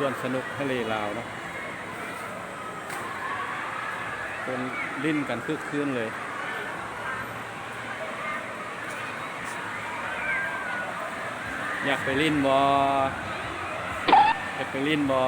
ส่วนสนุกทะเลลาวเนาะคนลิ้นกันคึกคืนเลยอยากไปลิ้นบออยากไปลิ้นบอ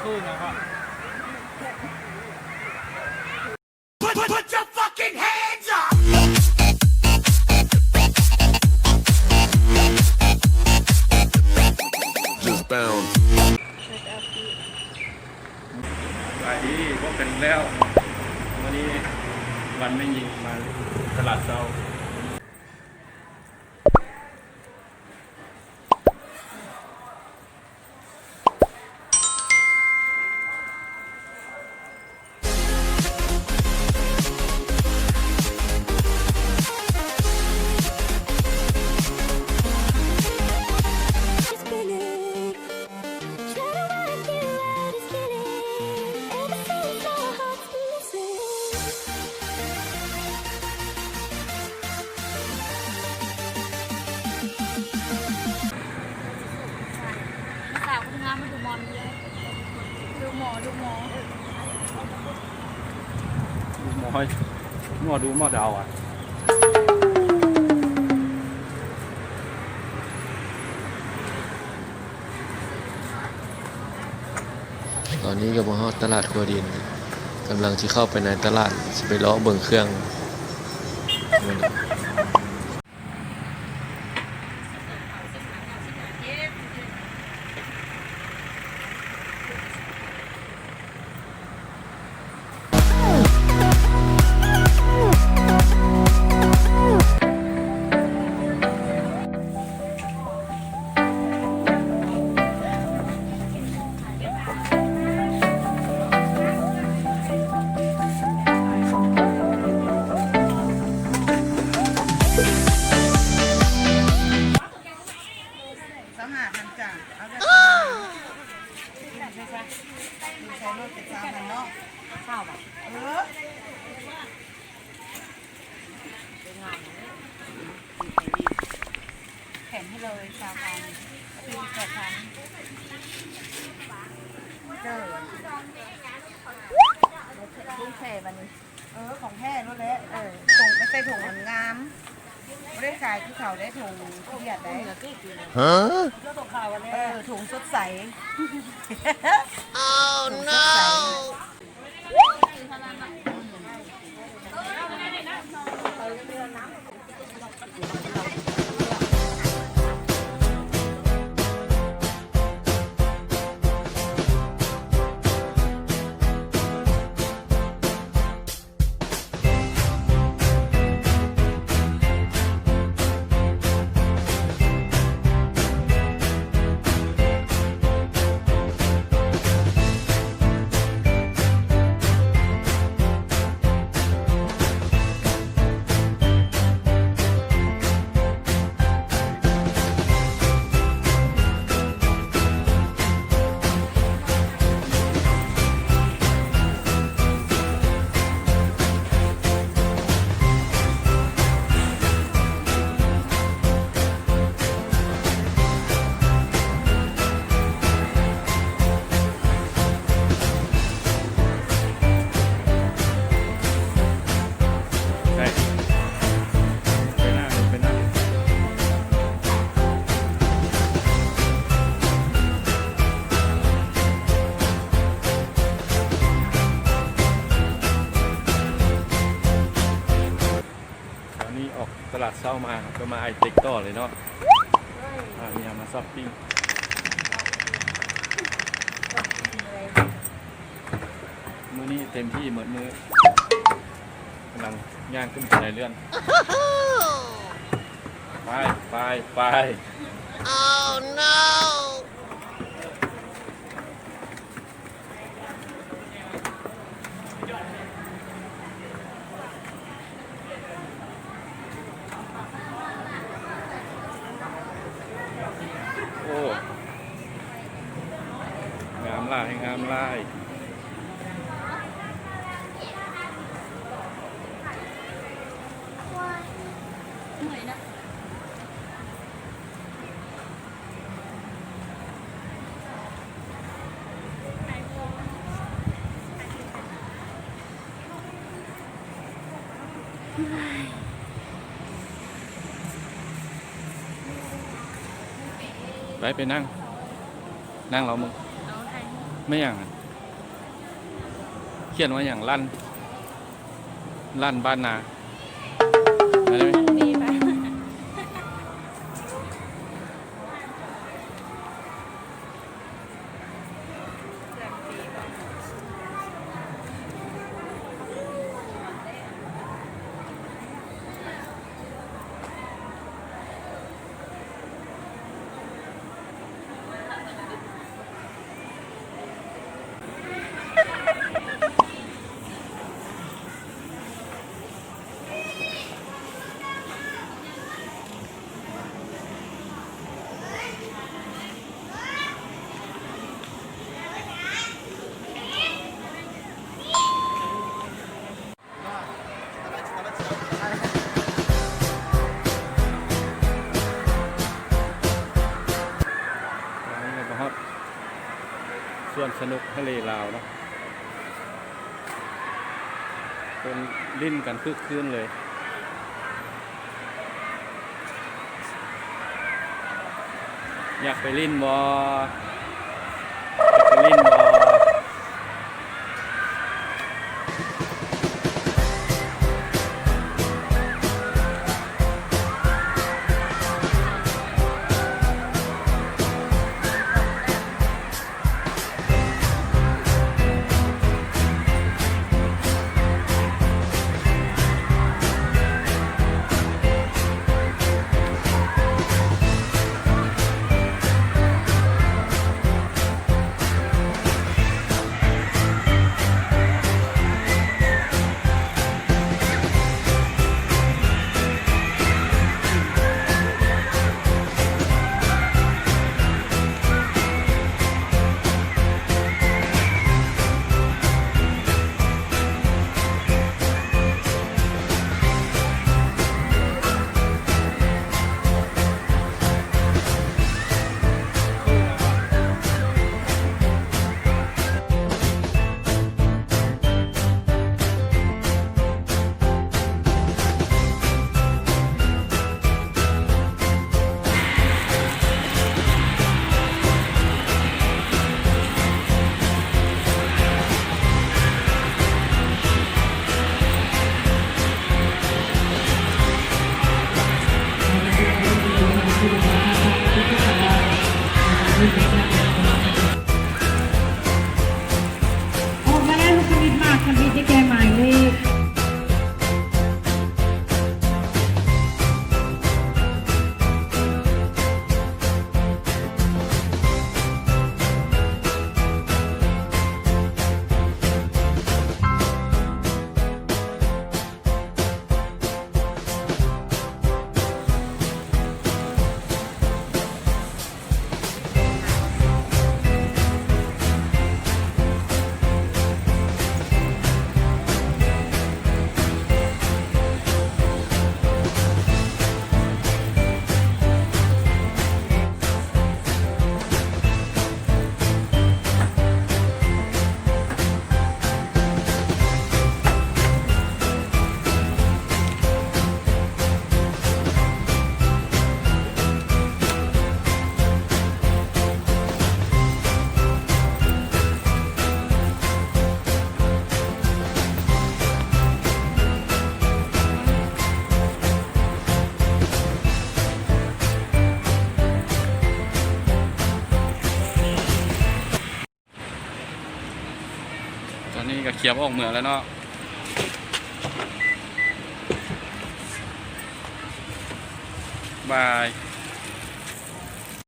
สู้นะครับ Put your fucking hands up! Just bounce. ไปดีพบกันแล้ววันนี้วันไม่ยิงมาตลาดเช้ามาดูมอนเลยดูหมอดูหมอดูหมอดาวอ่ะตอนนี้ก็มาฮอดตลาดครัวดินกำลังที่เข้าไปในตลาดจะไปเลาะเบิ่งเครื่องแข็งให้เลยชาวพันที8,000เจอลูกแผ่บันนี้ของแท้รู้แล้วถุงไม่ใช่ถุงมันงามไม่ได้ขายที่เขาได้ถุงเทียดได้Huh? ถุงสดใส Oh no! มาก็มาไอเต็กต่อเลยเนาะพาเมียมาช้อปปิ้งมื้อนี้เต็มที่เหมือนมื้อกำลังย่างขึ้นไปในเรือนไป Oh no! โอ้งามลาย เหนื่อยนะ ไปนั่งเรามึง เอาไทย ไม่อย่างนั้นเขียนว่าอย่างลั่นบ้านนาอะไรไหม มีไหม นี่นะครับส่วนสนุกทะเลลาวเนาะคนลิ้นกันคึกคืนเลย อยากไปลิ้นบอ อนนี้ก็เขียบออกเมืองแล้วเนาะบาย